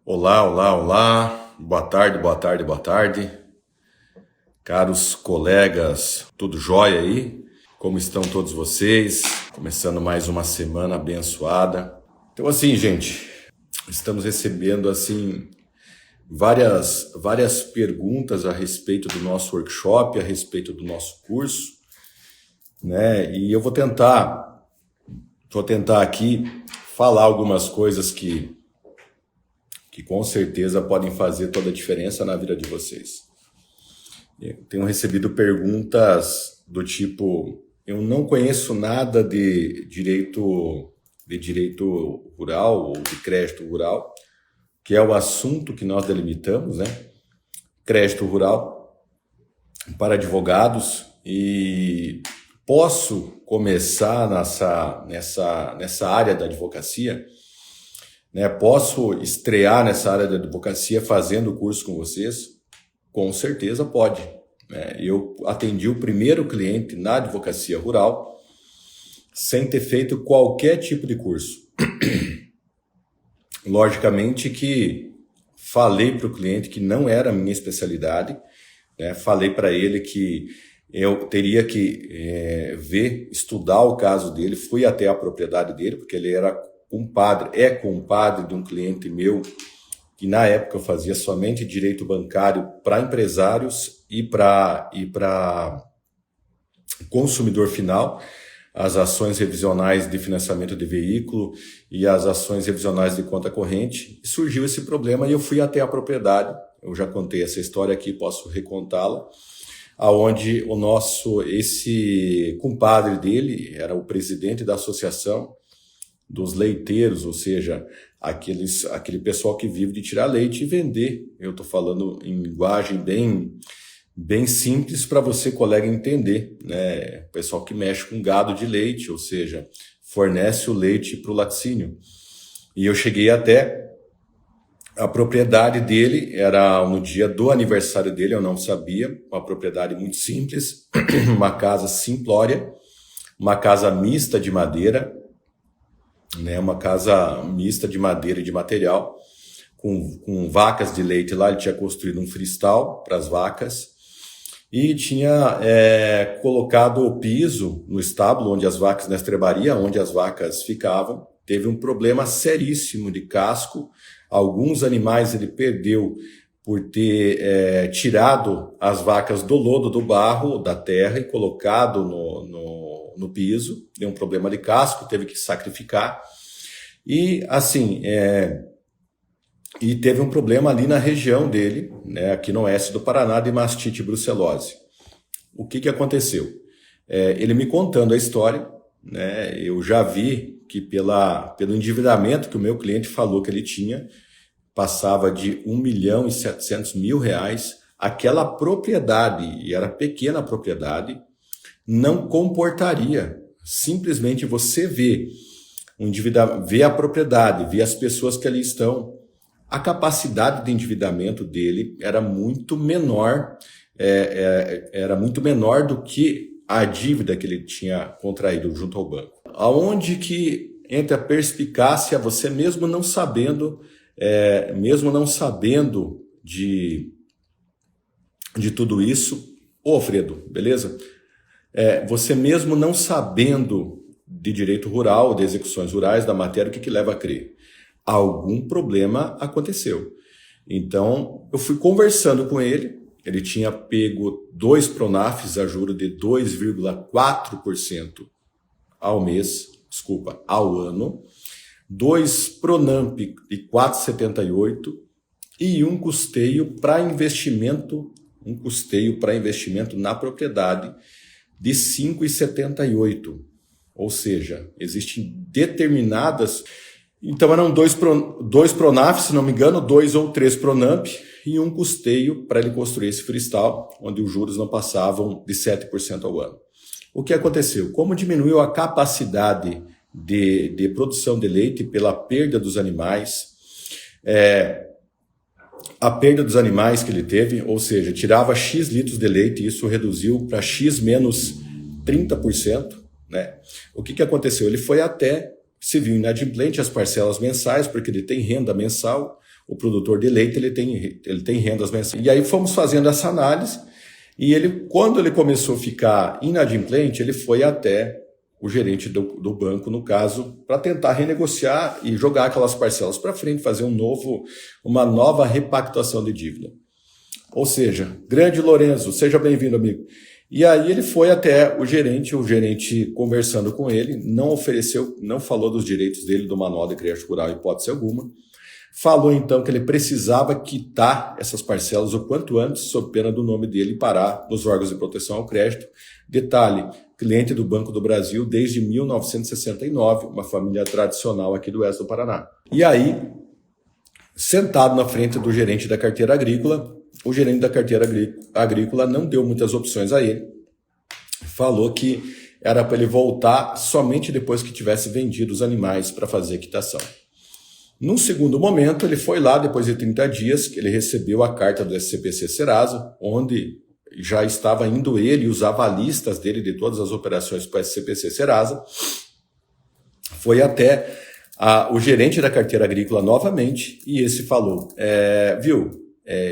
Olá, olá, olá. Boa tarde, boa tarde, boa tarde. Caros colegas, tudo jóia aí? Como estão todos vocês? Começando mais uma semana abençoada. Então assim, gente, estamos recebendo assim várias perguntas a respeito do nosso workshop, a respeito do nosso curso, né? E eu vou tentar aqui falar algumas coisas que com certeza podem fazer toda a diferença na vida de vocês. Eu tenho recebido perguntas do tipo: eu não conheço nada de direito rural ou de crédito rural, que é o assunto que nós delimitamos, né? Crédito rural para advogados, e posso começar nessa área da advocacia, né? Posso estrear nessa área da advocacia fazendo o curso com vocês? Com certeza pode. Eu atendi o primeiro cliente na advocacia rural sem ter feito qualquer tipo de curso. Logicamente que falei para o cliente que não era a minha especialidade, né? Falei para ele que eu teria que estudar o caso dele, fui até a propriedade dele, porque ele era compadre de um cliente meu, que na época eu fazia somente direito bancário para empresários e para consumidor final, as ações revisionais de financiamento de veículo e as ações revisionais de conta corrente. E surgiu esse problema e eu fui até a propriedade. Eu já contei essa história aqui, posso recontá-la, aonde esse compadre dele era o presidente da associação dos leiteiros, ou seja, aquele pessoal que vive de tirar leite e vender. Eu estou falando em linguagem bem simples para você, colega, entender, né? O pessoal que mexe com gado de leite, ou seja, fornece o leite para o laticínio. E eu cheguei até a propriedade dele, era no dia do aniversário dele, eu não sabia, uma propriedade muito simples, uma casa simplória, uma casa mista de madeira, né, uma casa mista de madeira e de material, com vacas de leite lá. Ele tinha construído um freestyle para as vacas e tinha colocado o piso no estábulo onde as vacas, na estrebaria, onde as vacas ficavam. Teve um problema seríssimo de casco. Alguns animais ele perdeu por ter tirado as vacas do lodo, do barro, da terra e colocado no piso. Deu um problema de casco, teve que sacrificar. E assim, e teve um problema ali na região dele, né, aqui no oeste do Paraná, de mastite brucelose. O que aconteceu? Ele me contando a história, né, eu já vi que pelo endividamento que o meu cliente falou que ele tinha, passava de R$1.700.000, aquela propriedade, e era pequena a propriedade, não comportaria. Simplesmente você vê a propriedade, vê as pessoas que ali estão, a capacidade de endividamento dele era muito menor, do que a dívida que ele tinha contraído junto ao banco. Aonde que entra a perspicácia, você mesmo não sabendo de tudo isso, ô Alfredo, beleza? Você mesmo não sabendo de direito rural, de execuções rurais, da matéria, o que leva a crer? Algum problema aconteceu. Então, eu fui conversando com ele, ele tinha pego 2 Pronafs a juro de 2,4% ao ano, 2 Pronamp de 4,78% e um custeio para investimento na propriedade de 5,78%. Ou seja, existem determinadas... Então eram 2 Pronaf, se não me engano, 2 ou 3 Pronamp e um custeio para ele construir esse freestyle, onde os juros não passavam de 7% ao ano. O que aconteceu? Como diminuiu a capacidade de produção de leite pela perda dos animais, a perda dos animais que ele teve, ou seja, tirava X litros de leite e isso reduziu para X menos 30%, né? O que aconteceu? Ele foi até, se viu inadimplente as parcelas mensais, porque ele tem renda mensal, o produtor de leite ele tem rendas mensais. E aí fomos fazendo essa análise e quando ele começou a ficar inadimplente, ele foi até o gerente do banco, no caso, para tentar renegociar e jogar aquelas parcelas para frente, fazer uma nova repactuação de dívida. Ou seja, grande Lorenzo, seja bem-vindo, amigo. E aí ele foi até o gerente conversando com ele, não falou dos direitos dele do Manual de Crédito Rural, hipótese alguma. Falou então que ele precisava quitar essas parcelas o quanto antes, sob pena do nome dele parar nos órgãos de proteção ao crédito. Detalhe, cliente do Banco do Brasil desde 1969, uma família tradicional aqui do oeste do Paraná. E aí, sentado na frente do gerente da carteira agrícola, o gerente da carteira agrícola não deu muitas opções a ele. Falou que era para ele voltar somente depois que tivesse vendido os animais para fazer a quitação. Num segundo momento, ele foi lá, depois de 30 dias, que ele recebeu a carta do SCPC Serasa, onde já estava indo ele e os avalistas dele de todas as operações para o SCPC Serasa. Foi até o gerente da carteira agrícola novamente, e esse falou,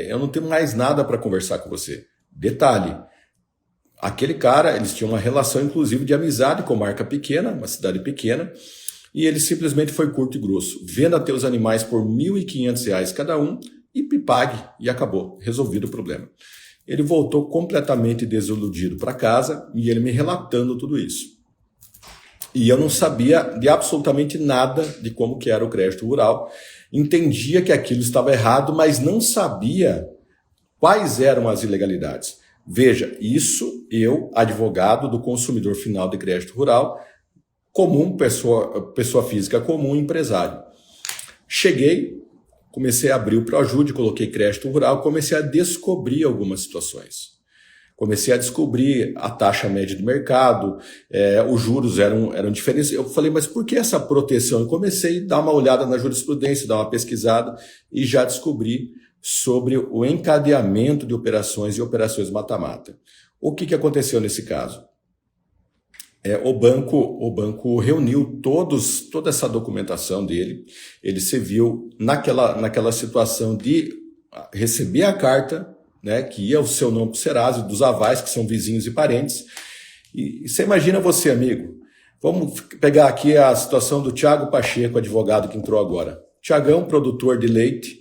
eu não tenho mais nada para conversar com você. Detalhe, aquele cara, eles tinham uma relação inclusive de amizade com marca pequena, uma cidade pequena, e ele simplesmente foi curto e grosso. Venda teus animais por R$ 1.500 cada um e me pague. E acabou, resolvido o problema. Ele voltou completamente desiludido para casa e ele me relatando tudo isso. E eu não sabia de absolutamente nada de como que era o crédito rural. Entendia que aquilo estava errado, mas não sabia quais eram as ilegalidades. Veja, isso eu, advogado do consumidor final de crédito rural, comum, pessoa física comum, empresário. Cheguei, comecei a abrir o Proajude, coloquei crédito rural, comecei a descobrir algumas situações. Comecei a descobrir a taxa média de mercado, os juros eram diferentes. Eu falei, mas por que essa proteção? Eu comecei a dar uma olhada na jurisprudência, dar uma pesquisada e já descobri sobre o encadeamento de operações e operações mata-mata. O que aconteceu nesse caso? O banco reuniu toda essa documentação dele, ele se viu naquela situação de receber a carta, né, que ia o seu nome para o Serasa, dos avais, que são vizinhos e parentes, e você imagina você, amigo, vamos pegar aqui a situação do Thiago Pacheco, advogado que entrou agora. Thiagão, produtor de leite,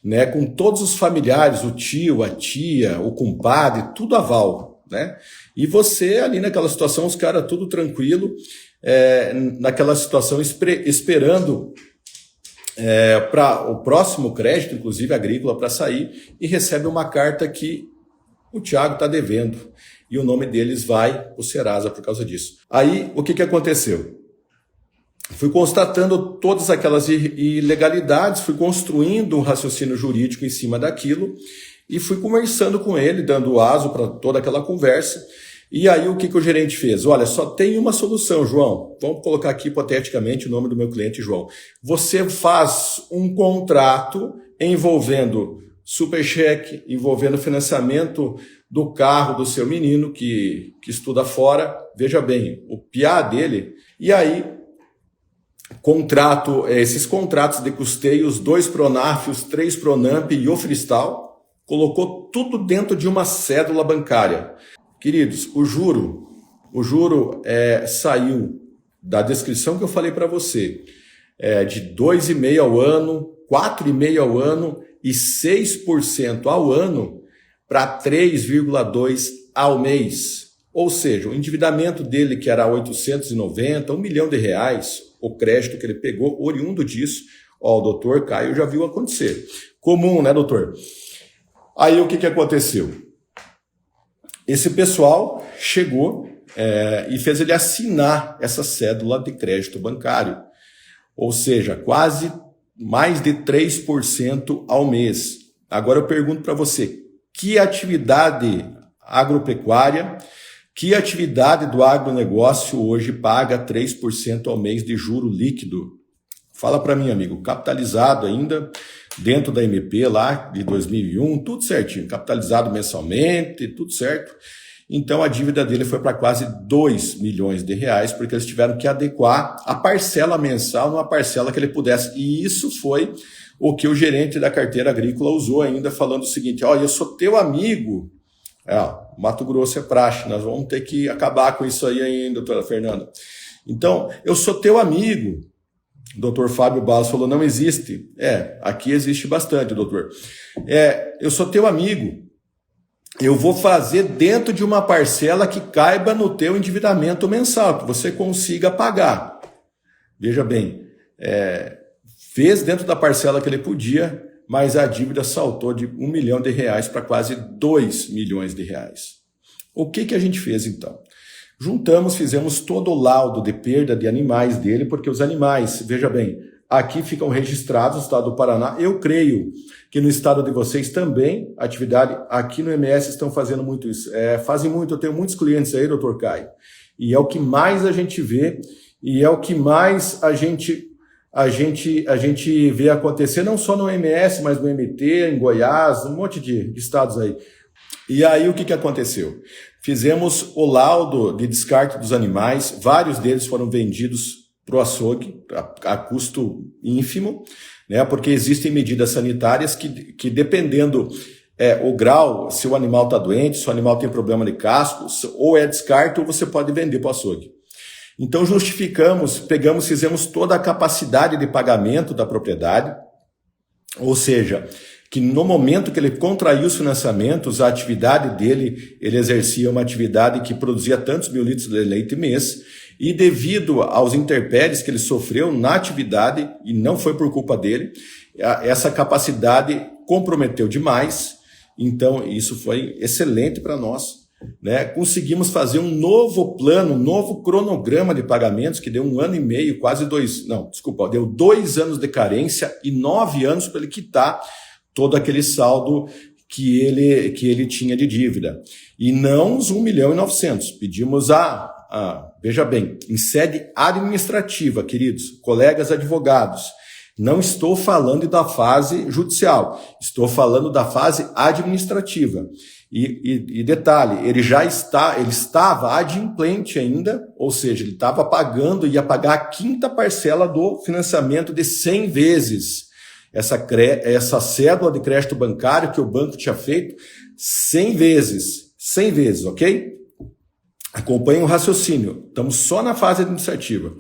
né, com todos os familiares, o tio, a tia, o compadre, tudo aval. Né? E você ali naquela situação, os caras tudo tranquilo, naquela situação esperando para o próximo crédito, inclusive agrícola, para sair, e recebe uma carta que o Thiago está devendo e o nome deles vai para o Serasa por causa disso. Aí o que aconteceu? Fui constatando todas aquelas ilegalidades, fui construindo um raciocínio jurídico em cima daquilo e fui conversando com ele, dando aso para toda aquela conversa. E aí o que o gerente fez? Olha, só tem uma solução, João. Vamos colocar aqui hipoteticamente o nome do meu cliente, João. Você faz um contrato envolvendo supercheque, envolvendo financiamento do carro do seu menino que estuda fora. Veja bem, o PIA dele. E aí, esses contratos de custeio, os 2 Pronaf, os 3 Pronamp e o Fristal, colocou tudo dentro de uma cédula bancária. Queridos, o juro saiu da descrição que eu falei para você, de 2,5% ao ano, 4,5% ao ano e 6% ao ano para 3,2% ao mês. Ou seja, o endividamento dele, que era 890, R$1 milhão, o crédito que ele pegou, oriundo disso, o doutor Caio já viu acontecer. Comum, né, doutor? Aí o que aconteceu? Esse pessoal chegou e fez ele assinar essa cédula de crédito bancário. Ou seja, quase mais de 3% ao mês. Agora eu pergunto para você, que atividade agropecuária, que atividade do agronegócio hoje paga 3% ao mês de juro líquido? Fala para mim, amigo, capitalizado ainda, dentro da MP lá de 2001, tudo certinho, capitalizado mensalmente, tudo certo. Então a dívida dele foi para quase R$2 milhões, porque eles tiveram que adequar a parcela mensal numa parcela que ele pudesse. E isso foi o que o gerente da carteira agrícola usou ainda, falando o seguinte: olha, eu sou teu amigo. Mato Grosso é praxe, nós vamos ter que acabar com isso aí ainda, doutora Fernanda. Então, eu sou teu amigo. O doutor Fábio Barros falou: não existe. Aqui existe bastante, doutor. Eu sou teu amigo. Eu vou fazer dentro de uma parcela que caiba no teu endividamento mensal, que você consiga pagar. Veja bem, fez dentro da parcela que ele podia, mas a dívida saltou de R$1 milhão para quase R$2 milhões. O que a gente fez então? Juntamos, fizemos todo o laudo de perda de animais dele, porque os animais, veja bem, aqui ficam registrados no estado do Paraná. Eu creio que no estado de vocês também, atividade aqui no MS estão fazendo muito isso. Fazem muito, eu tenho muitos clientes aí, doutor Caio, e é o que mais a gente vê, e é o que mais a gente vê acontecer, não só no MS, mas no MT, em Goiás, um monte de estados aí. E aí o que aconteceu? Fizemos o laudo de descarte dos animais, vários deles foram vendidos para o açougue a custo ínfimo, né? Porque existem medidas sanitárias que dependendo o grau, se o animal está doente, se o animal tem problema de casco, ou é descarte ou você pode vender para o açougue. Então justificamos, fizemos toda a capacidade de pagamento da propriedade, ou seja, que no momento que ele contraiu os financiamentos, a atividade dele, ele exercia uma atividade que produzia tantos mil litros de leite mês, e devido aos intempéries que ele sofreu na atividade, e não foi por culpa dele, essa capacidade comprometeu demais. Então isso foi excelente para nós, né? Conseguimos fazer um novo plano, um novo cronograma de pagamentos, que deu 1 ano e meio, deu 2 anos de carência e 9 anos para ele quitar todo aquele saldo que ele tinha de dívida. E não os 1 milhão e 900. Pedimos veja bem, em sede administrativa, queridos, colegas advogados, não estou falando da fase judicial, estou falando da fase administrativa. E detalhe, ele estava adimplente ainda, ou seja, ele estava pagando, ia pagar a 5ª parcela do financiamento de 100 vezes. Essa cédula de crédito bancário que o banco tinha feito 100 vezes, ok? Acompanhem o raciocínio, estamos só na fase administrativa.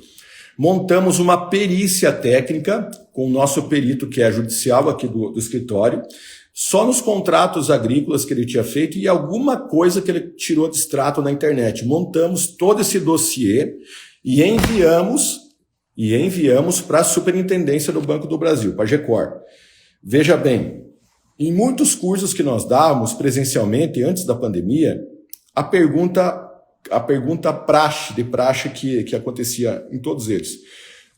Montamos uma perícia técnica com o nosso perito, que é judicial aqui do escritório, só nos contratos agrícolas que ele tinha feito e alguma coisa que ele tirou de extrato na internet. Montamos todo esse dossiê e enviamos para a Superintendência do Banco do Brasil, para a GECOR. Veja bem, em muitos cursos que nós dávamos presencialmente antes da pandemia, a pergunta praxe que acontecia em todos eles: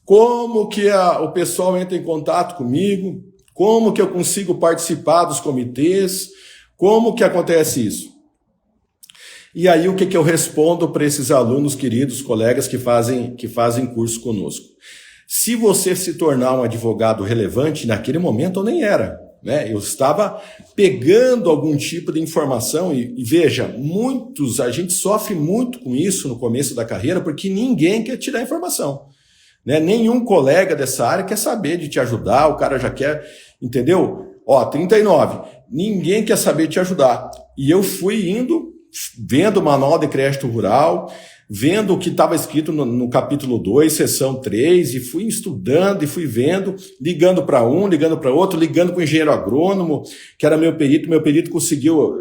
como que o pessoal entra em contato comigo? Como que eu consigo participar dos comitês? Como que acontece isso? E aí o que eu respondo para esses alunos, queridos colegas que fazem curso conosco? Se você se tornar um advogado relevante, naquele momento eu nem era, né? Eu estava pegando algum tipo de informação e veja, a gente sofre muito com isso no começo da carreira, porque ninguém quer te dar informação, né? Nenhum colega dessa área quer saber de te ajudar, o cara já quer, entendeu? 39, ninguém quer saber de te ajudar. E eu fui indo, vendo o manual de crédito rural, vendo o que estava escrito no capítulo 2, seção 3, e fui estudando e fui vendo, ligando para um, ligando para outro, ligando para o engenheiro agrônomo, que era meu perito conseguiu,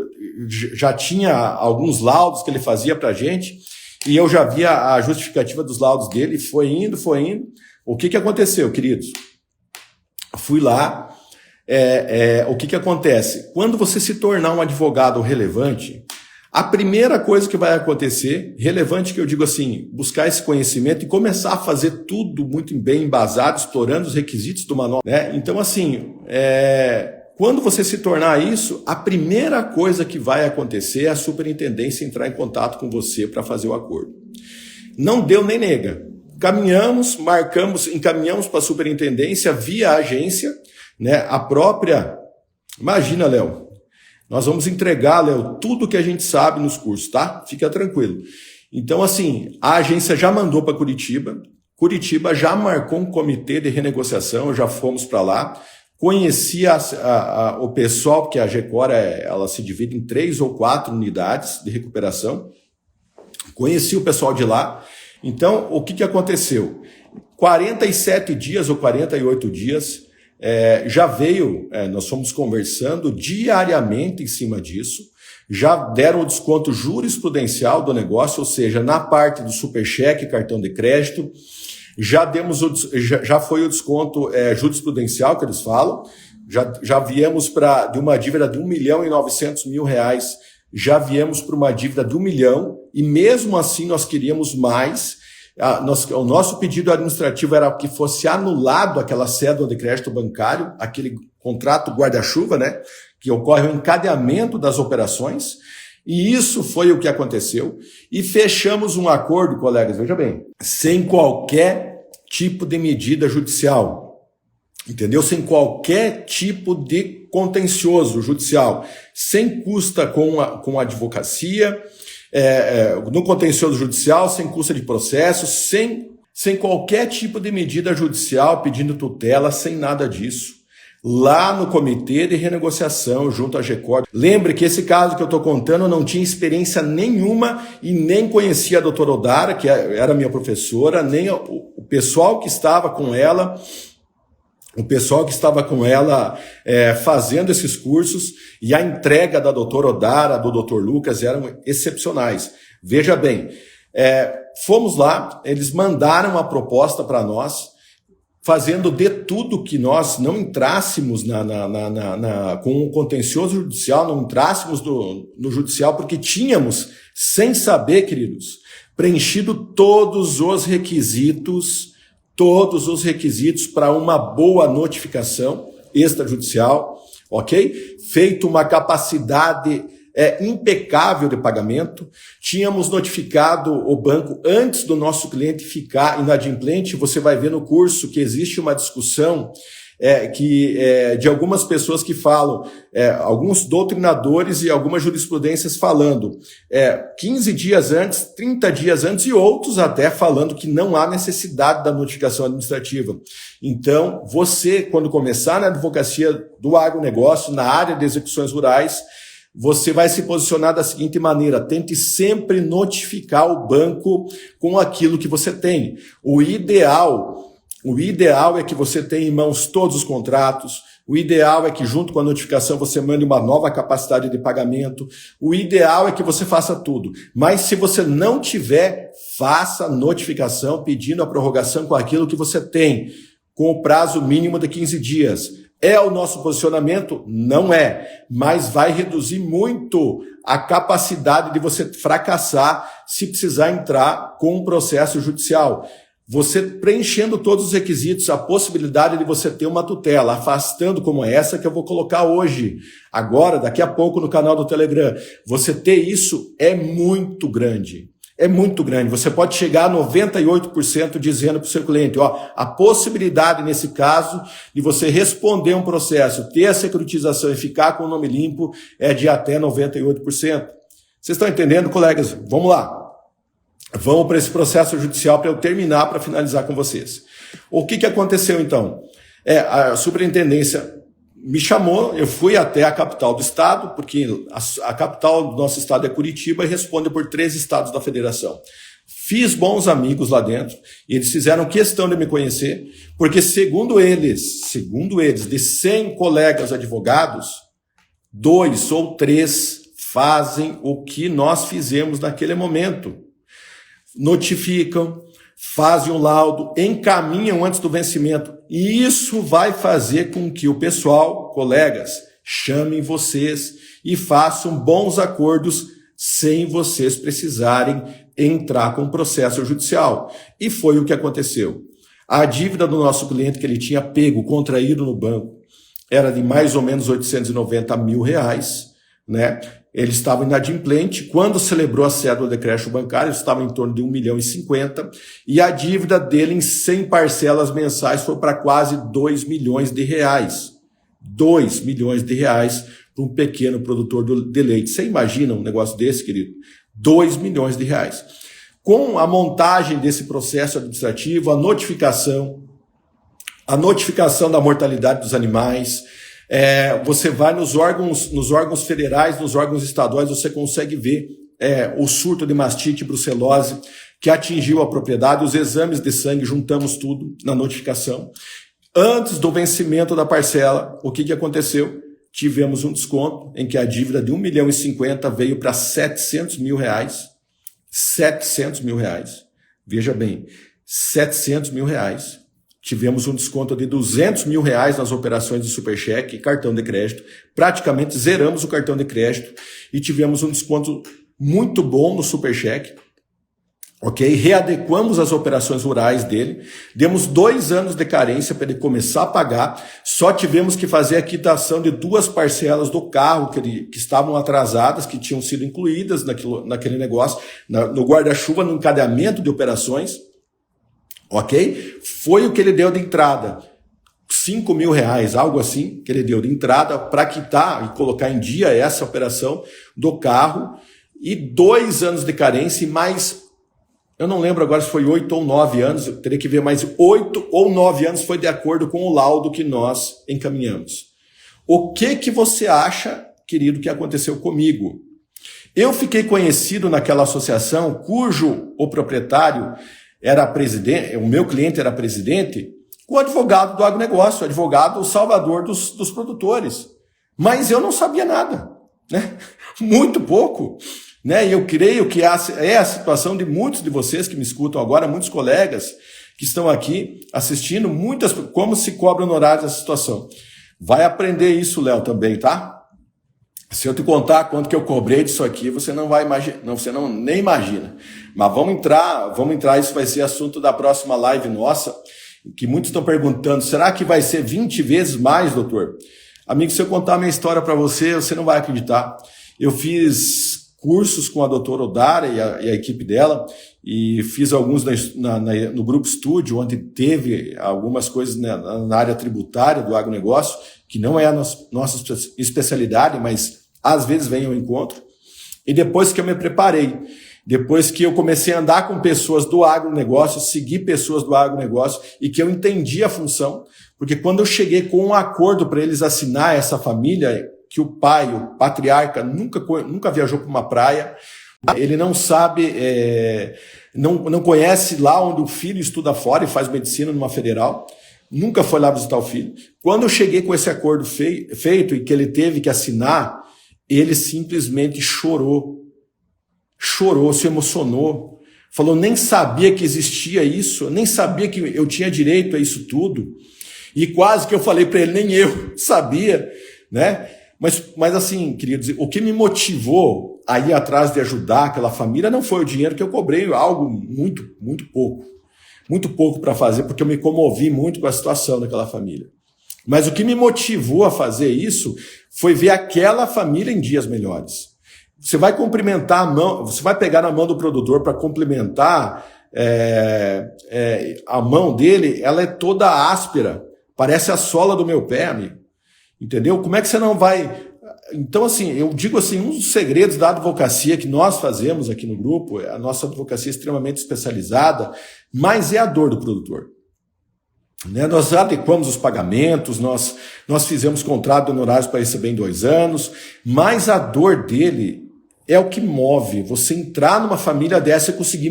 já tinha alguns laudos que ele fazia para a gente, e eu já via a justificativa dos laudos dele, foi indo. O que aconteceu, queridos? Fui lá, o que acontece? Quando você se tornar um advogado relevante, a primeira coisa que vai acontecer, relevante que eu digo assim, buscar esse conhecimento e começar a fazer tudo muito bem embasado, explorando os requisitos do manual, né? Então, assim, quando você se tornar isso, a primeira coisa que vai acontecer é a superintendência entrar em contato com você para fazer o acordo. Não deu nem nega. Encaminhamos para a superintendência via agência, né? A própria... Imagina, Léo, nós vamos entregar, Léo, tudo que a gente sabe nos cursos, tá? Fica tranquilo. Então, assim, a agência já mandou para Curitiba já marcou um comitê de renegociação, já fomos para lá, conheci o pessoal, porque a GECOR ela se divide em 3 ou 4 unidades de recuperação. Conheci o pessoal de lá. Então, o que aconteceu? 47 dias ou 48 dias, já veio, nós fomos conversando diariamente em cima disso, já deram o desconto jurisprudencial do negócio, ou seja, na parte do supercheque, cartão de crédito, já foi o desconto jurisprudencial que eles falam, já viemos de uma dívida de R$1.900.000, já viemos para uma dívida de 1 milhão, e mesmo assim nós queríamos mais. O nosso pedido administrativo era que fosse anulado aquela cédula de crédito bancário, aquele contrato guarda-chuva, né, que ocorre o encadeamento das operações, e isso foi o que aconteceu, e fechamos um acordo, colegas, veja bem, sem qualquer tipo de medida judicial, entendeu? Sem qualquer tipo de contencioso judicial, sem custa com a advocacia, no contencioso judicial, sem custa de processo, sem qualquer tipo de medida judicial pedindo tutela, sem nada disso. Lá no comitê de renegociação, junto à GECOR. Lembre que esse caso que eu estou contando, eu não tinha experiência nenhuma e nem conhecia a doutora Odara, que era minha professora, nem o pessoal que estava com ela, fazendo esses cursos, e a entrega da doutora Odara, do doutor Lucas, eram excepcionais. Veja bem, fomos lá, eles mandaram a proposta para nós, fazendo de tudo que nós não entrássemos com o contencioso judicial, não entrássemos no judicial, porque tínhamos, sem saber, queridos, preenchido todos os requisitos para uma boa notificação extrajudicial, ok? Feito uma capacidade impecável de pagamento, tínhamos notificado o banco antes do nosso cliente ficar inadimplente. Você vai ver no curso que existe uma discussão de algumas pessoas que falam, alguns doutrinadores e algumas jurisprudências falando 15 dias antes, 30 dias antes, e outros até falando que não há necessidade da notificação administrativa. Então, você, quando começar na advocacia do agronegócio, na área de execuções rurais, você vai se posicionar da seguinte maneira: tente sempre notificar o banco com aquilo que você tem. O ideal é que você tenha em mãos todos os contratos. O ideal é que, junto com a notificação, você mande uma nova capacidade de pagamento. O ideal é que você faça tudo. Mas se você não tiver, faça a notificação pedindo a prorrogação com aquilo que você tem, com o prazo mínimo de 15 dias. É o nosso posicionamento? Não é, mas vai reduzir muito a capacidade de você fracassar se precisar entrar com um processo judicial. Você preenchendo todos os requisitos, a possibilidade de você ter uma tutela, afastando como essa que eu vou colocar hoje, agora, daqui a pouco no canal do Telegram. Você ter isso é muito grande. É muito grande. Você pode chegar a 98% dizendo para o seu cliente, a possibilidade nesse caso de você responder um processo, ter a securitização e ficar com o nome limpo é de até 98%. Vocês estão entendendo, colegas? Vamos lá. Vamos para esse processo judicial para eu terminar, para finalizar com vocês. O que aconteceu então? A superintendência me chamou, eu fui até a capital do estado, porque a capital do nosso estado é Curitiba e responde por 3 estados da federação. Fiz bons amigos lá dentro, e eles fizeram questão de me conhecer, porque segundo eles, de 100 colegas advogados, 2 ou 3 fazem o que nós fizemos naquele momento. Notificam, fazem o laudo, encaminham antes do vencimento. E isso vai fazer com que o pessoal, colegas, chamem vocês e façam bons acordos sem vocês precisarem entrar com processo judicial. E foi o que aconteceu. A dívida do nosso cliente que ele tinha pego, contraído no banco, era de mais ou menos R$890 mil, né? Ele estava inadimplente. Quando celebrou a cédula de crédito bancário, estava em torno de R$1,50 milhão, e a dívida dele em 100 parcelas mensais foi para quase R$2 milhões. R$2 milhões para um pequeno produtor de leite. Você imagina um negócio desse, querido? R$2 milhões. Com a montagem desse processo administrativo, a notificação, a notificação da mortalidade dos animais. Você vai nos órgãos federais, nos órgãos estaduais, você consegue ver o surto de mastite e brucelose que atingiu a propriedade, os exames de sangue, juntamos tudo na notificação. Antes do vencimento da parcela, o que aconteceu? Tivemos um desconto em que a dívida de 1.050.000 veio para 700 mil reais. 700 mil reais. Veja bem, 700 mil reais. Tivemos um desconto de 200 mil reais nas operações de supercheque e cartão de crédito. Praticamente zeramos o cartão de crédito e tivemos um desconto muito bom no supercheque. Ok? Readequamos as operações rurais dele, demos 2 anos de carência para ele começar a pagar, só tivemos que fazer a quitação de 2 parcelas do carro que estavam atrasadas, que tinham sido incluídas naquele negócio, no guarda-chuva, no encadeamento de operações, ok? Foi o que ele deu de entrada, 5 mil reais, algo assim, que ele deu de entrada para quitar e colocar em dia essa operação do carro, e 2 anos de carência e mais... Eu não lembro agora se foi 8 ou 9 anos, eu teria que ver, mas 8 ou 9 anos foi de acordo com o laudo que nós encaminhamos. O que você acha, querido, que aconteceu comigo? Eu fiquei conhecido naquela associação cujo o proprietário era presidente, o meu cliente era presidente, o advogado do agronegócio, o advogado salvador dos produtores. Mas eu não sabia nada, né? Muito pouco. Né? E eu creio que é a situação de muitos de vocês que me escutam agora, muitos colegas que estão aqui assistindo, como se cobra honorário dessa situação. Vai aprender isso, Léo, também, tá? Se eu te contar quanto que eu cobrei disso aqui, você não vai imaginar, você nem imagina. Mas vamos entrar, isso vai ser assunto da próxima live nossa, que muitos estão perguntando, será que vai ser 20 vezes mais, doutor? Amigo, se eu contar a minha história para você, você não vai acreditar. Eu fiz cursos com a doutora Odara e a equipe dela, e fiz alguns no Grupo Estúdio, onde teve algumas coisas na área tributária do agronegócio, que não é a nossa especialidade, mas às vezes vem ao encontro. E depois que eu me preparei, depois que eu comecei a andar com pessoas do agronegócio, seguir pessoas do agronegócio, e que eu entendi a função, porque quando eu cheguei com um acordo para eles assinar essa família, que o pai, o patriarca, nunca viajou para uma praia, ele não sabe, não conhece lá onde o filho estuda fora e faz medicina numa federal, nunca foi lá visitar o filho. Quando eu cheguei com esse acordo feito e que ele teve que assinar, ele simplesmente chorou, se emocionou, falou, nem sabia que existia isso, nem sabia que eu tinha direito a isso tudo, e quase que eu falei para ele, nem eu sabia, né? Mas assim, queridos, o que me motivou a ir atrás de ajudar aquela família não foi o dinheiro que eu cobrei, algo muito pouco para fazer, porque eu me comovi muito com a situação daquela família. Mas o que me motivou a fazer isso foi ver aquela família em dias melhores. Você vai cumprimentar a mão, você vai pegar na mão do produtor para cumprimentar a mão dele, ela é toda áspera, parece a sola do meu pé, amigo. Entendeu? Como é que você não vai... Então, assim, eu digo assim, um dos segredos da advocacia que nós fazemos aqui no grupo, a nossa advocacia é extremamente especializada, mas é a dor do produtor. Né? Nós adequamos os pagamentos, nós fizemos contrato de honorários para receber em 2 anos, mas a dor dele é o que move. Você entrar numa família dessa e conseguir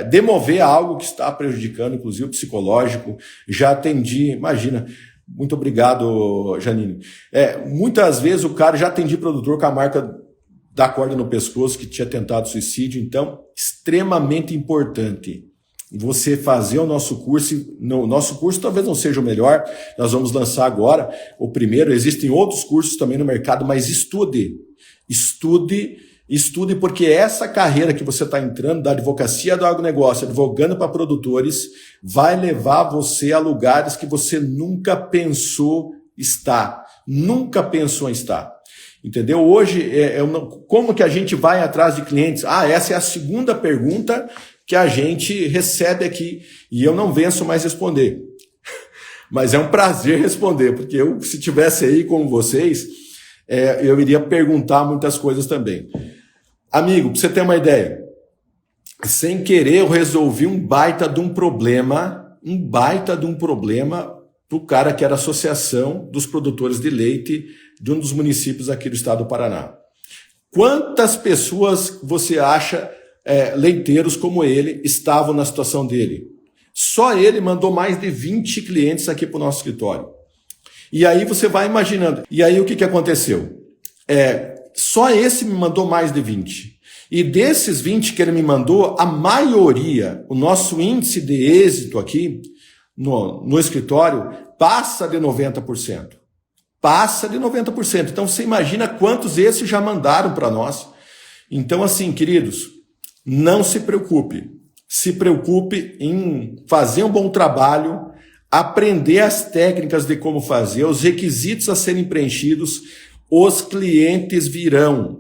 demover algo que está prejudicando, inclusive o psicológico. Já atendi, imagina... Muito obrigado, Janine. Muitas vezes o cara já atendi produtor com a marca da corda no pescoço que tinha tentado suicídio. Então, extremamente importante você fazer o nosso curso. O nosso curso talvez não seja o melhor, nós vamos lançar agora o primeiro. Existem outros cursos também no mercado, mas estude, porque essa carreira que você está entrando, da advocacia do agronegócio, advogando para produtores, vai levar você a lugares que você nunca pensou estar. Nunca pensou em estar. Entendeu? Hoje, como que a gente vai atrás de clientes? Essa é a segunda pergunta que a gente recebe aqui e eu não venço mais responder. Mas é um prazer responder, porque se tivesse aí com vocês, eu iria perguntar muitas coisas também. Amigo, para você ter uma ideia, sem querer eu resolvi um baita de um problema um baita de um problema para o cara que era a Associação dos Produtores de Leite de um dos municípios aqui do estado do Paraná. Quantas pessoas você acha, leiteiros como ele, estavam na situação dele? Só ele mandou mais de 20 clientes aqui para o nosso escritório. E aí você vai imaginando. E aí o que aconteceu? Só esse me mandou mais de 20. E desses 20 que ele me mandou, a maioria, o nosso índice de êxito aqui no escritório passa de 90%. Passa de 90%. Então você imagina quantos esses já mandaram para nós. Então assim, queridos, não se preocupe. Se preocupe em fazer um bom trabalho, aprender as técnicas de como fazer, os requisitos a serem preenchidos, os clientes virão.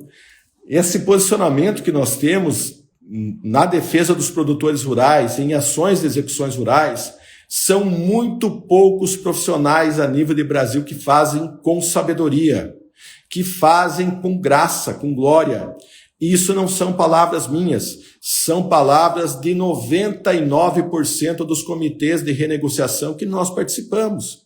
Esse posicionamento que nós temos na defesa dos produtores rurais, em ações de execuções rurais, são muito poucos profissionais a nível de Brasil que fazem com sabedoria, que fazem com graça, com glória. Isso não são palavras minhas, são palavras de 99% dos comitês de renegociação que nós participamos.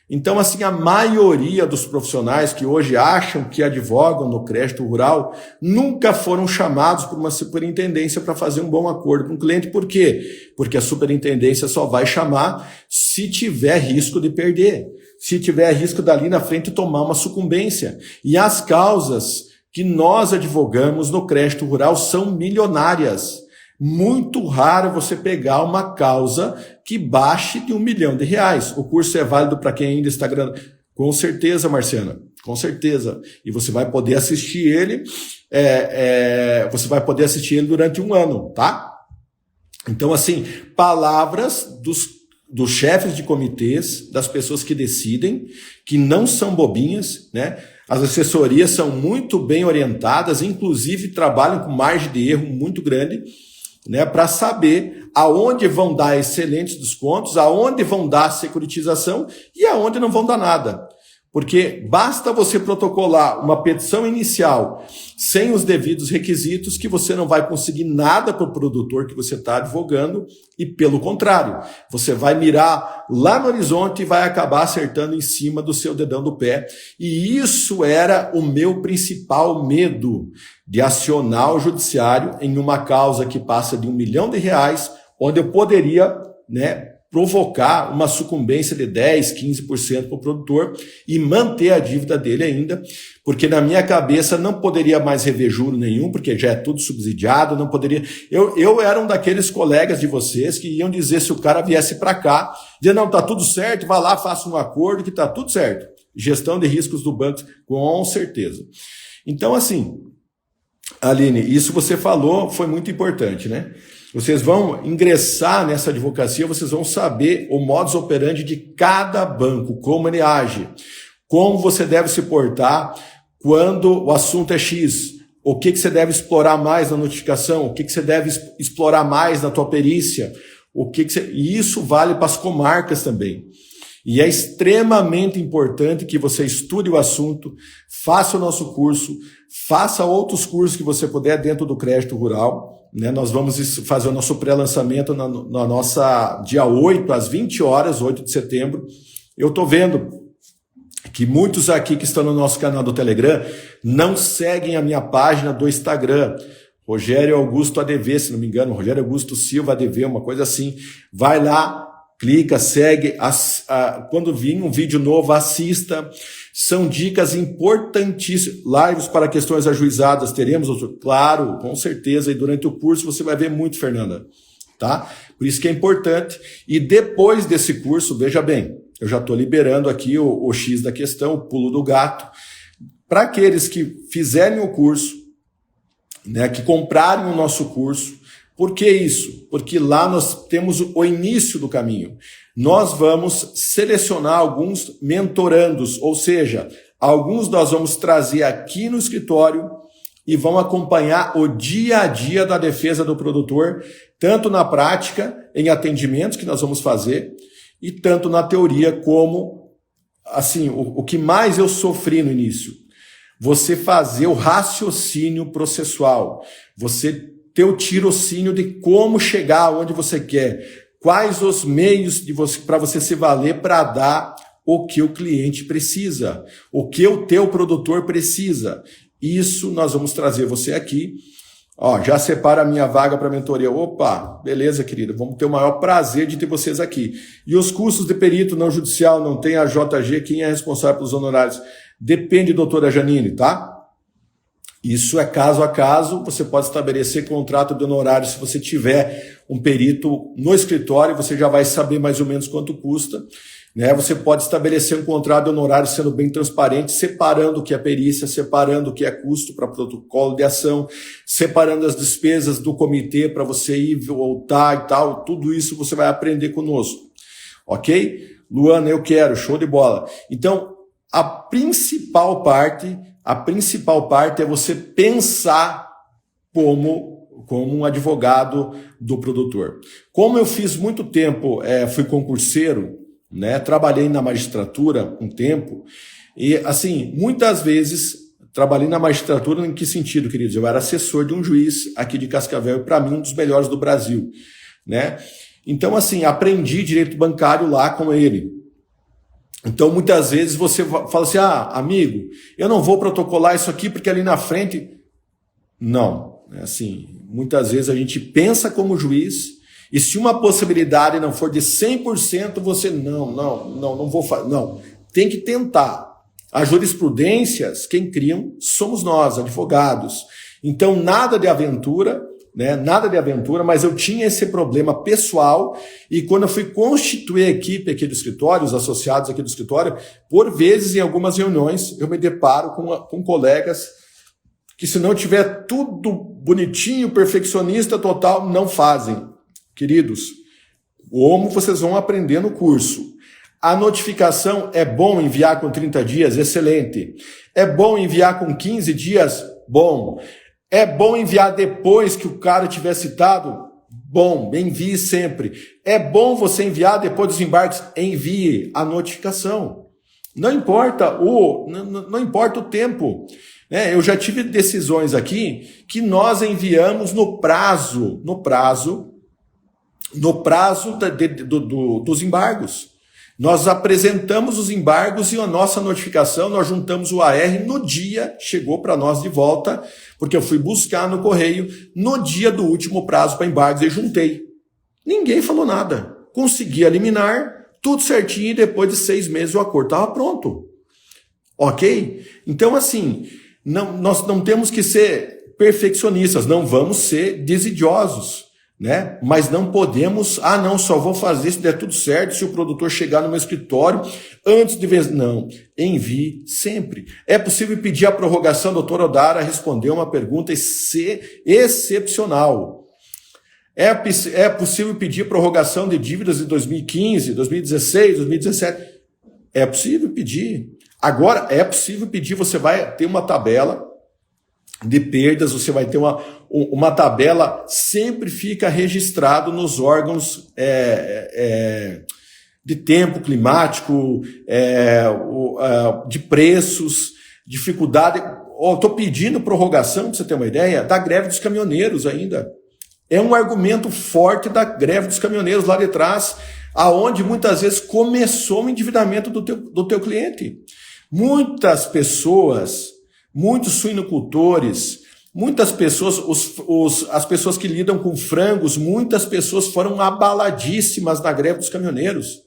Então, assim, a maioria dos profissionais que hoje acham que advogam no crédito rural nunca foram chamados por uma superintendência para fazer um bom acordo com o cliente. Por quê? Porque a superintendência só vai chamar se tiver risco de perder, se tiver risco dali na frente tomar uma sucumbência. E as causas que nós advogamos no crédito rural são milionárias. Muito raro você pegar uma causa que baixe de R$1 milhão. O curso é válido para quem ainda está gravando? Com certeza, Marciana, com certeza. E você vai poder assistir ele, durante 1 ano, tá? Então, assim, palavras dos chefes de comitês, das pessoas que decidem, que não são bobinhas, né? As assessorias são muito bem orientadas, inclusive trabalham com margem de erro muito grande, né, para saber aonde vão dar excelentes descontos, aonde vão dar securitização e aonde não vão dar nada. Porque basta você protocolar uma petição inicial sem os devidos requisitos que você não vai conseguir nada para o produtor que você está advogando e, pelo contrário, você vai mirar lá no horizonte e vai acabar acertando em cima do seu dedão do pé. E isso era o meu principal medo de acionar o judiciário em uma causa que passa de R$1 milhão, onde eu poderia, provocar uma sucumbência de 10%, 15% para o produtor e manter a dívida dele ainda, porque na minha cabeça não poderia mais rever juro nenhum, porque já é tudo subsidiado, não poderia. Eu era um daqueles colegas de vocês que iam dizer, se o cara viesse para cá, dizer, não, tá tudo certo, vai lá, faça um acordo que tá tudo certo. Gestão de riscos do banco, com certeza. Então, assim, Aline, isso você falou foi muito importante, né? Vocês vão ingressar nessa advocacia, vocês vão saber o modus operandi de cada banco, como ele age, como você deve se portar quando o assunto é X, o que você deve explorar mais na notificação, o que você deve explorar mais na tua perícia, e isso vale para as comarcas também. E é extremamente importante que você estude o assunto, faça o nosso curso, faça outros cursos que você puder dentro do crédito rural. Nós vamos fazer o nosso pré-lançamento na nossa dia 8, às 20 horas, 8 de setembro. Eu estou vendo que muitos aqui que estão no nosso canal do Telegram não seguem a minha página do Instagram. Rogério Augusto ADV, se não me engano, Rogério Augusto Silva ADV, uma coisa assim. Vai lá, clica, segue, quando vir um vídeo novo, assista. São dicas importantíssimas. Lives para questões ajuizadas teremos, claro, com certeza, e durante o curso você vai ver muito, Fernanda, tá? Por isso que é importante. E depois desse curso, veja bem, eu já estou liberando aqui o X da questão, o pulo do gato, para aqueles que fizerem o curso, que comprarem o nosso curso. Por que isso? Porque lá nós temos o início do caminho. Nós vamos selecionar alguns mentorandos, ou seja, alguns nós vamos trazer aqui no escritório e vão acompanhar o dia a dia da defesa do produtor, tanto na prática, em atendimentos que nós vamos fazer, e tanto na teoria como, assim, o que mais eu sofri no início. Você fazer o raciocínio processual, você ter o tirocínio de como chegar onde você quer, Quais os meios para você se valer para dar o que o cliente precisa, o que o teu produtor precisa. Isso nós vamos trazer você aqui. Ó, já separa a minha vaga para mentoria. Opa, beleza, querida. Vamos ter o maior prazer de ter vocês aqui. E os custos de perito não judicial, não tem a JG, quem é responsável pelos honorários? Depende, doutora Janine, tá? Isso é caso a caso, você pode estabelecer contrato de honorário. Se você tiver um perito no escritório, você já vai saber mais ou menos quanto custa. Né? Você pode estabelecer um contrato de honorário sendo bem transparente, separando o que é perícia, separando o que é custo para protocolo de ação, separando as despesas do comitê para você ir voltar e tal. Tudo isso você vai aprender conosco. Ok? Luana, eu quero, show de bola. Então, a principal parte é você pensar como um advogado do produtor. Como eu fiz muito tempo, fui concurseiro, né, trabalhei na magistratura um tempo, e assim, muitas vezes, trabalhei na magistratura em que sentido, queridos? Eu era assessor de um juiz aqui de Cascavel, e para mim um dos melhores do Brasil, né? Então, assim, aprendi direito bancário lá com ele. Então, muitas vezes você fala assim, amigo, eu não vou protocolar isso aqui porque ali na frente... Não, assim, muitas vezes a gente pensa como juiz e se uma possibilidade não for de 100%, você não vou fazer. Não, tem que tentar. As jurisprudências, quem criam, somos nós, advogados. Então, nada de aventura... Né? Nada de aventura, mas eu tinha esse problema pessoal e quando eu fui constituir a equipe aqui do escritório, os associados aqui do escritório, por vezes em algumas reuniões eu me deparo com colegas que se não tiver tudo bonitinho, perfeccionista total, não fazem. Queridos, como vocês vão aprender no curso? A notificação é bom enviar com 30 dias? Excelente. É bom enviar com 15 dias? Bom. É bom enviar depois que o cara tiver citado? Bom, envie sempre. É bom você enviar depois dos embarques? Envie a notificação. Não importa não importa o tempo. Eu já tive decisões aqui que nós enviamos no prazo dos embargos. Nós apresentamos os embargos e a nossa notificação, nós juntamos o AR no dia, chegou para nós de volta, porque eu fui buscar no correio, no dia do último prazo para embargos e juntei. Ninguém falou nada. Consegui eliminar, tudo certinho e depois de 6 meses o acordo estava pronto. Ok? Então assim, nós não temos que ser perfeccionistas, não vamos ser desidiosos. Né? Mas não podemos, só vou fazer se der tudo certo, se o produtor chegar no meu escritório antes de ver. Não, envie sempre. É possível pedir a prorrogação, doutora Odara respondeu uma pergunta excepcional. É possível pedir prorrogação de dívidas de 2015, 2016, 2017? É possível pedir. Agora, é possível pedir, você vai ter uma tabela de perdas, você vai ter uma tabela, sempre fica registrado nos órgãos de tempo climático, de preços, dificuldade. Estou pedindo prorrogação, para você ter uma ideia, da greve dos caminhoneiros ainda. É um argumento forte da greve dos caminhoneiros lá de trás, aonde muitas vezes começou o endividamento do teu cliente. Muitas pessoas... Muitos suinocultores, muitas pessoas, as pessoas que lidam com frangos, muitas pessoas foram abaladíssimas na greve dos caminhoneiros.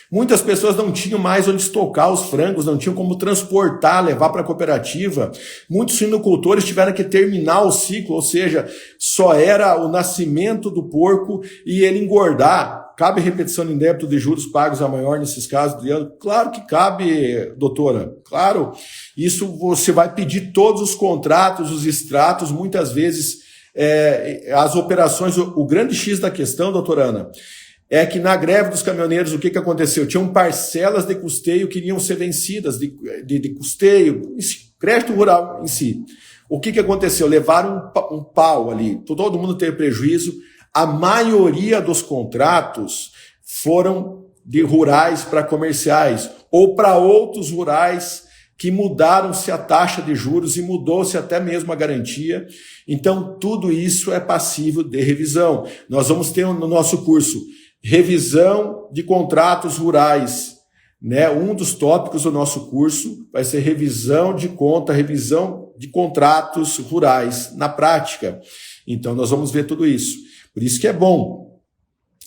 Muitas pessoas não tinham mais onde estocar os frangos, não tinham como transportar, levar para a cooperativa. Muitos suinocultores tiveram que terminar o ciclo, ou seja, só era o nascimento do porco e ele engordar. Cabe repetição em débito de juros pagos a maior nesses casos de ano? Claro que cabe, doutora. Claro. Isso você vai pedir todos os contratos, os extratos, muitas vezes as operações. O grande X da questão, doutora Ana, é que na greve dos caminhoneiros, o que aconteceu? Tinham parcelas de custeio que iriam ser vencidas, de custeio, crédito rural em si. O que aconteceu? Levaram um pau ali, todo mundo teve prejuízo. A maioria dos contratos foram de rurais para comerciais ou para outros rurais que mudaram-se a taxa de juros e mudou-se até mesmo a garantia. Então, tudo isso é passível de revisão. Nós vamos ter no nosso curso revisão de contratos rurais, né? Um dos tópicos do nosso curso vai ser revisão de conta, revisão de contratos rurais na prática. Então, nós vamos ver tudo isso. Por isso que é bom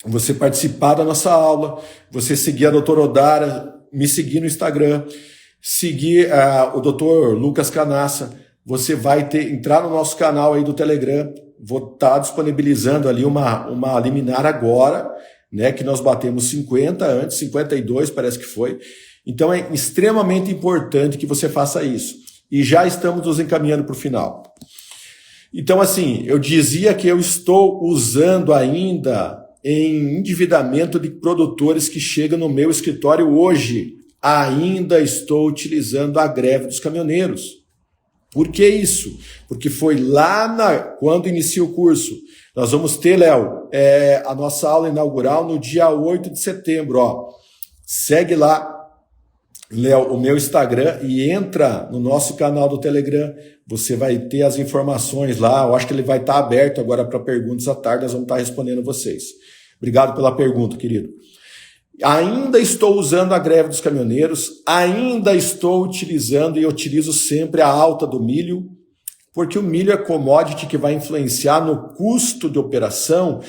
você participar da nossa aula, você seguir a doutora Odara, me seguir no Instagram, seguir o doutor Lucas Canassa. Você vai entrar no nosso canal aí do Telegram. Vou estar disponibilizando ali uma liminar agora, né, que nós batemos 50 antes, 52 parece que foi. Então é extremamente importante que você faça isso. E já estamos nos encaminhando para o final. Então assim, eu dizia que eu estou usando ainda em endividamento de produtores que chegam no meu escritório hoje. Ainda estou utilizando a greve dos caminhoneiros. Por que isso? Porque foi lá quando inicia o curso. Nós vamos ter, Léo, a nossa aula inaugural no dia 8 de setembro. Ó. Segue lá, Léo, o meu Instagram e entra no nosso canal do Telegram. Você vai ter as informações lá. Eu acho que ele vai estar aberto agora para perguntas à tarde. Nós vamos estar respondendo vocês. Obrigado pela pergunta, querido. Ainda estou usando a greve dos caminhoneiros, ainda estou utilizando e utilizo sempre a alta do milho, porque o milho é commodity que vai influenciar no custo de operação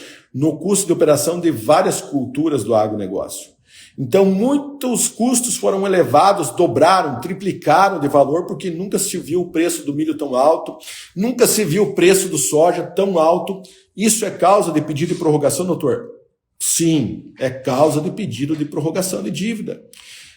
de várias culturas do agronegócio. Então, muitos custos foram elevados, dobraram, triplicaram de valor, porque nunca se viu o preço do milho tão alto, nunca se viu o preço do soja tão alto. Isso é causa de pedido de prorrogação, doutor? Sim, é causa de pedido de prorrogação de dívida.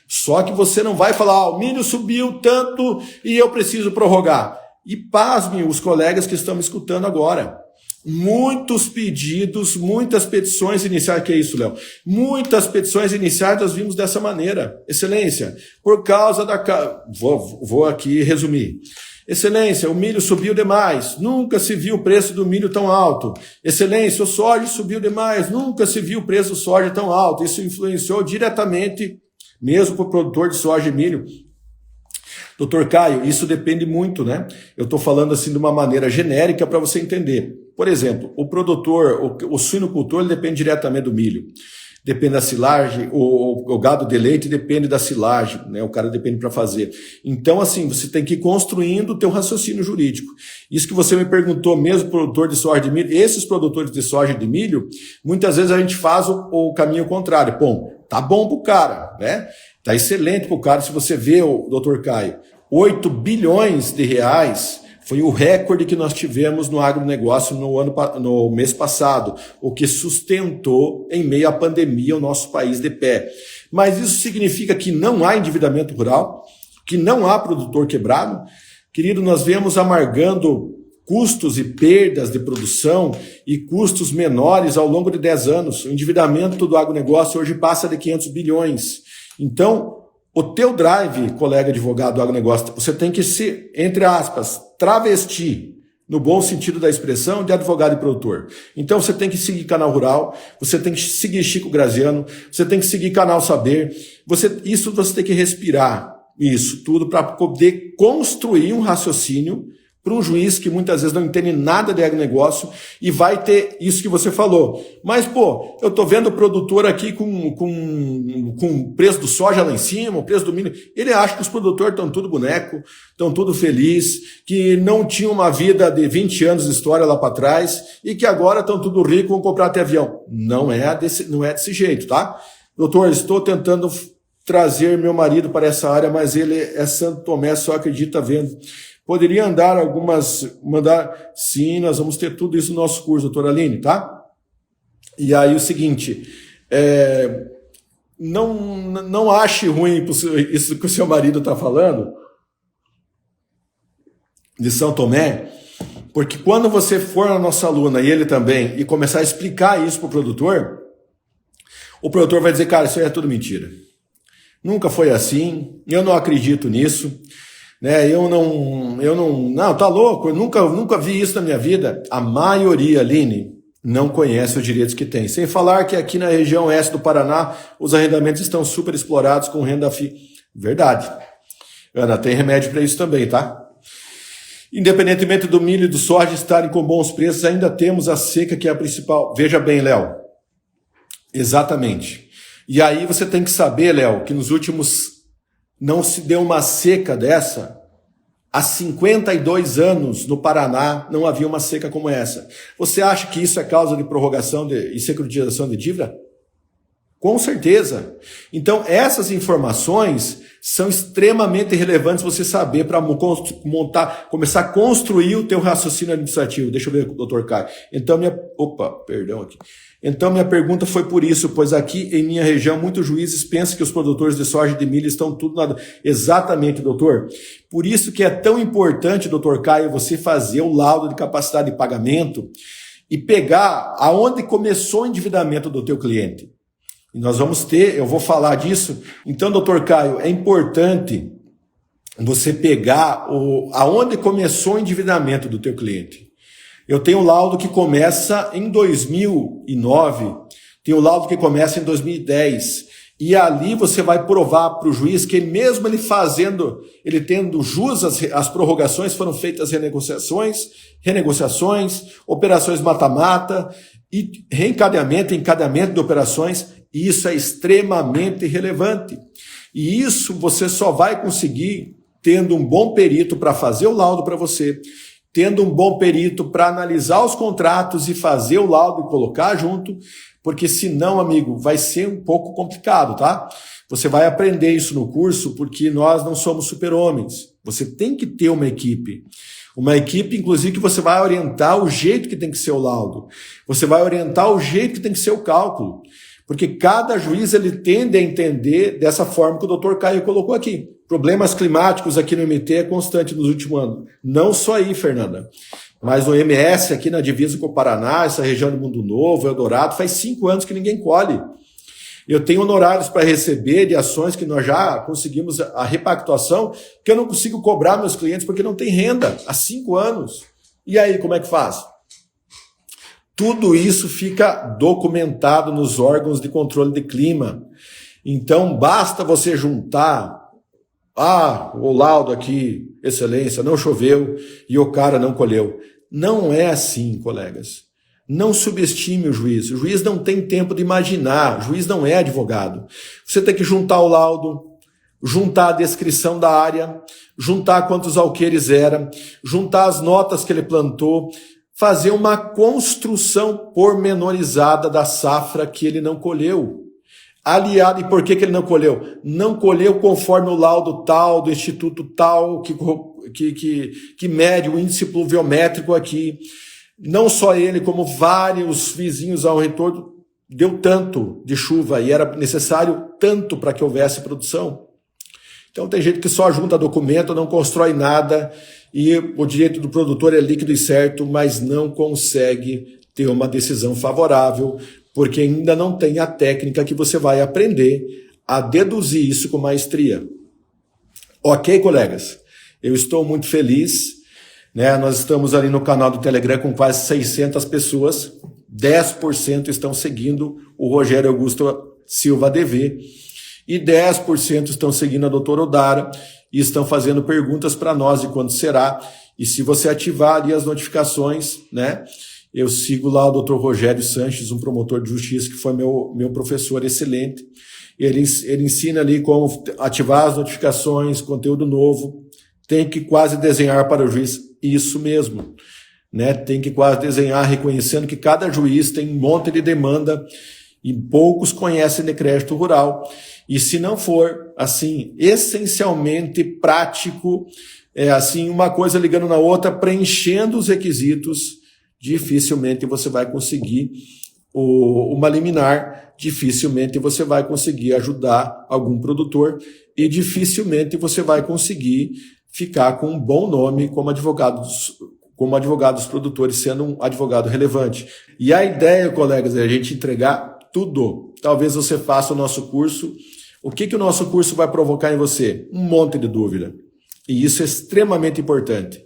Só que você não vai falar, o milho subiu tanto e eu preciso prorrogar. E pasmem os colegas que estão me escutando agora. Muitos pedidos, muitas petições iniciais, que é isso, Léo? Muitas petições iniciais nós vimos dessa maneira. Excelência, por causa da... Vou aqui resumir. Excelência, o milho subiu demais, nunca se viu o preço do milho tão alto. Excelência, o soja subiu demais, nunca se viu o preço do soja tão alto. Isso influenciou diretamente, mesmo para o produtor de soja e milho. Doutor Caio, isso depende muito, né? Eu estou falando assim de uma maneira genérica para você entender. Por exemplo, o produtor, o suinocultor, ele depende diretamente do milho. Depende da silagem, o gado de leite depende da silagem, né? O cara depende para fazer. Então, assim, você tem que ir construindo o teu raciocínio jurídico. Isso que você me perguntou, mesmo produtor de soja de milho, esses produtores de soja de milho, muitas vezes a gente faz o caminho contrário. Bom, tá bom pro cara, né? Tá excelente pro cara. Se você vê, o doutor Caio, 8 bilhões de reais foi o recorde que nós tivemos no agronegócio no mês passado, o que sustentou, em meio à pandemia, o nosso país de pé. Mas isso significa que não há endividamento rural, que não há produtor quebrado? Querido, nós vemos amargando custos e perdas de produção e custos menores ao longo de 10 anos. O endividamento do agronegócio hoje passa de 500 bilhões. Então, o teu drive, colega advogado do agronegócio, você tem que se, entre aspas, travestir, no bom sentido da expressão, de advogado e produtor. Então você tem que seguir Canal Rural, você tem que seguir Chico Graziano, você tem que seguir Canal Saber, isso você tem que respirar, isso tudo para poder construir um raciocínio para um juiz que muitas vezes não entende nada de agronegócio e vai ter isso que você falou. Mas, pô, eu tô vendo o produtor aqui com o preço do soja lá em cima, o preço do milho. Ele acha que os produtores estão tudo boneco, estão tudo feliz, que não tinham uma vida de 20 anos de história lá para trás e que agora estão tudo ricos, vão comprar até avião. Não é desse jeito, tá? Doutor, estou tentando trazer meu marido para essa área, mas ele é Santo Tomé, só acredita vendo. Poderia mandar, sim, nós vamos ter tudo isso no nosso curso, doutora Aline, tá? E aí o seguinte, não ache ruim isso que o seu marido está falando, de São Tomé, porque quando você for na nossa aluna, e ele também, e começar a explicar isso para o produtor vai dizer, cara, isso aí é tudo mentira. Nunca foi assim, eu não acredito nisso. Né, não, tá louco, eu nunca vi isso na minha vida. A maioria, Aline, não conhece os direitos que tem. Sem falar que aqui na região oeste do Paraná, os arrendamentos estão super explorados com renda FII. Verdade. Ana, tem remédio para isso também, tá? Independentemente do milho e do soja estarem com bons preços, ainda temos a seca, que é a principal. Veja bem, Léo, Exatamente. E aí você tem que saber, Léo, que nos últimos... Não se deu uma seca dessa. Há 52 anos no Paraná não havia uma seca como essa. Você acha que isso é causa de prorrogação e securitização de dívida? Com certeza. Então, essas informações são extremamente relevantes você saber para montar, começar a construir o teu raciocínio administrativo. Deixa eu ver, doutor Caio. Então, minha pergunta foi por isso, pois aqui em minha região, muitos juízes pensam que os produtores de soja e de milho estão tudo nada. Exatamente, doutor. Por isso que é tão importante, doutor Caio, você fazer o laudo de capacidade de pagamento e pegar aonde começou o endividamento do teu cliente. E nós vamos ter, eu vou falar disso. Então, doutor Caio, é importante você pegar aonde começou o endividamento do teu cliente. Eu tenho um laudo que começa em 2009, tem um laudo que começa em 2010. E ali você vai provar para o juiz que mesmo ele tendo jus as prorrogações, foram feitas renegociações, operações mata-mata e encadeamento de operações. Isso é extremamente relevante. E isso você só vai conseguir tendo um bom perito para fazer o laudo para você, tendo um bom perito para analisar os contratos e fazer o laudo e colocar junto, porque senão, amigo, vai ser um pouco complicado, tá? Você vai aprender isso no curso, porque nós não somos super-homens. Você tem que ter uma equipe. Uma equipe, inclusive, que você vai orientar o jeito que tem que ser o laudo. Você vai orientar o jeito que tem que ser o cálculo. Porque cada juiz ele tende a entender dessa forma que o doutor Caio colocou aqui. Problemas climáticos aqui no MT é constante nos últimos anos. Não só aí, Fernanda, mas o MS aqui na divisa com o Paraná, essa região do Mundo Novo, Eldorado, faz 5 anos que ninguém colhe. Eu tenho honorários para receber de ações que nós já conseguimos a repactuação, que eu não consigo cobrar meus clientes porque não tem renda há 5 anos. E aí, como é que faz? Tudo isso fica documentado nos órgãos de controle de clima. Então, basta você juntar, o laudo aqui, excelência, não choveu e o cara não colheu. Não é assim, colegas. Não subestime o juiz. O juiz não tem tempo de imaginar. O juiz não é advogado. Você tem que juntar o laudo, juntar a descrição da área, juntar quantos alqueires era, juntar as notas que ele plantou, fazer uma construção pormenorizada da safra que ele não colheu. Aliado, e por que ele não colheu? Não colheu conforme o laudo tal, do instituto tal, que mede o índice pluviométrico aqui. Não só ele, como vários vizinhos ao retorno, deu tanto de chuva e era necessário tanto para que houvesse produção. Então tem gente que só junta documento, não constrói nada, e o direito do produtor é líquido e certo, mas não consegue ter uma decisão favorável, porque ainda não tem a técnica que você vai aprender a deduzir isso com maestria. Ok, colegas? Eu estou muito feliz, né? Nós estamos ali no canal do Telegram com quase 600 pessoas, 10% estão seguindo o Rogério Augusto Silva ADV, e 10% estão seguindo a doutora Odara e estão fazendo perguntas para nós de quando será. E se você ativar ali as notificações, né? Eu sigo lá o doutor Rogério Sanches, um promotor de justiça que foi meu professor excelente. Ele ensina ali como ativar as notificações, conteúdo novo. Tem que quase desenhar para o juiz. Isso mesmo, né? Tem que quase desenhar, reconhecendo que cada juiz tem um monte de demanda e poucos conhecem de crédito rural. E se não for, assim, essencialmente prático, assim, uma coisa ligando na outra, preenchendo os requisitos, dificilmente você vai conseguir uma liminar, dificilmente você vai conseguir ajudar algum produtor e dificilmente você vai conseguir ficar com um bom nome como advogado dos produtores, sendo um advogado relevante. E a ideia, colegas, é a gente entregar tudo. Talvez você faça o nosso curso. O que o nosso curso vai provocar em você? Um monte de dúvida. E isso é extremamente importante.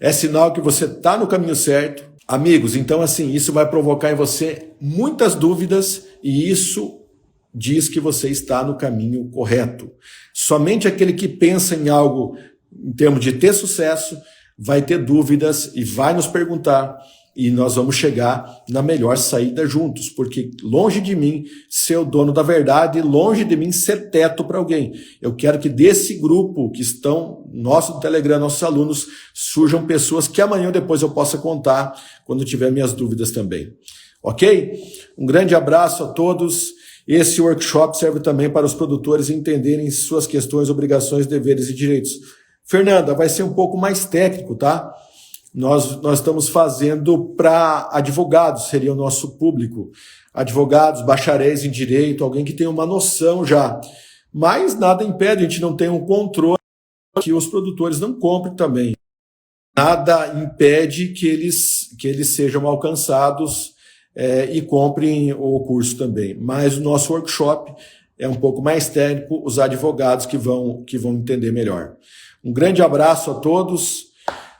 É sinal que você está no caminho certo. Amigos, então assim, isso vai provocar em você muitas dúvidas e isso diz que você está no caminho correto. Somente aquele que pensa em algo em termos de ter sucesso vai ter dúvidas e vai nos perguntar e nós vamos chegar na melhor saída juntos, porque longe de mim ser o dono da verdade, longe de mim ser teto para alguém. Eu quero que desse grupo que estão, nosso do Telegram, nossos alunos, surjam pessoas que amanhã ou depois eu possa contar quando tiver minhas dúvidas também. Ok? Um grande abraço a todos. Esse workshop serve também para os produtores entenderem suas questões, obrigações, deveres e direitos. Fernanda, vai ser um pouco mais técnico, tá? Nós estamos fazendo para advogados, seria o nosso público. Advogados, bacharéis em direito, alguém que tem uma noção já. Mas nada impede, a gente não tem um controle que os produtores não comprem também. Nada impede que eles sejam alcançados e comprem o curso também. Mas o nosso workshop é um pouco mais técnico, os advogados que vão entender melhor. Um grande abraço a todos.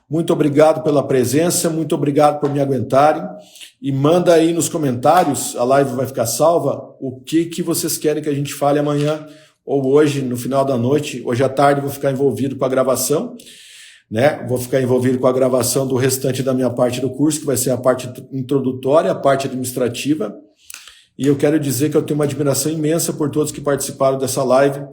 Muito obrigado pela presença, muito obrigado por me aguentarem. E manda aí nos comentários, a live vai ficar salva, o que vocês querem que a gente fale amanhã ou hoje, no final da noite. Hoje à tarde eu vou ficar envolvido com a gravação, né? Vou ficar envolvido com a gravação do restante da minha parte do curso, que vai ser a parte introdutória, a parte administrativa. E eu quero dizer que eu tenho uma admiração imensa por todos que participaram dessa live.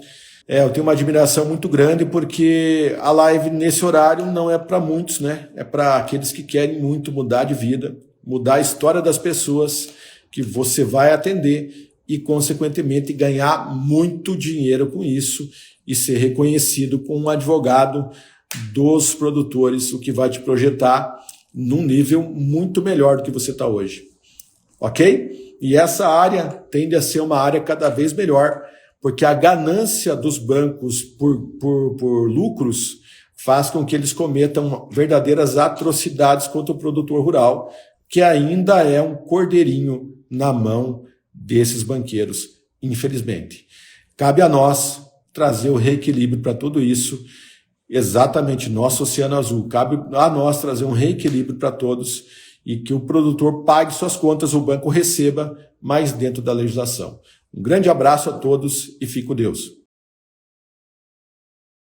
Eu tenho uma admiração muito grande porque a live nesse horário não é para muitos, né? É para aqueles que querem muito mudar de vida, mudar a história das pessoas que você vai atender e, consequentemente, ganhar muito dinheiro com isso e ser reconhecido como um advogado dos produtores, o que vai te projetar num nível muito melhor do que você está hoje. Ok? E essa área tende a ser uma área cada vez melhor, porque a ganância dos bancos por lucros faz com que eles cometam verdadeiras atrocidades contra o produtor rural, que ainda é um cordeirinho na mão desses banqueiros, infelizmente. Cabe a nós trazer o reequilíbrio para tudo isso, exatamente nosso Oceano Azul. Cabe a nós trazer um reequilíbrio para todos e que o produtor pague suas contas, o banco receba, mas dentro da legislação. Um grande abraço a todos e fique com Deus.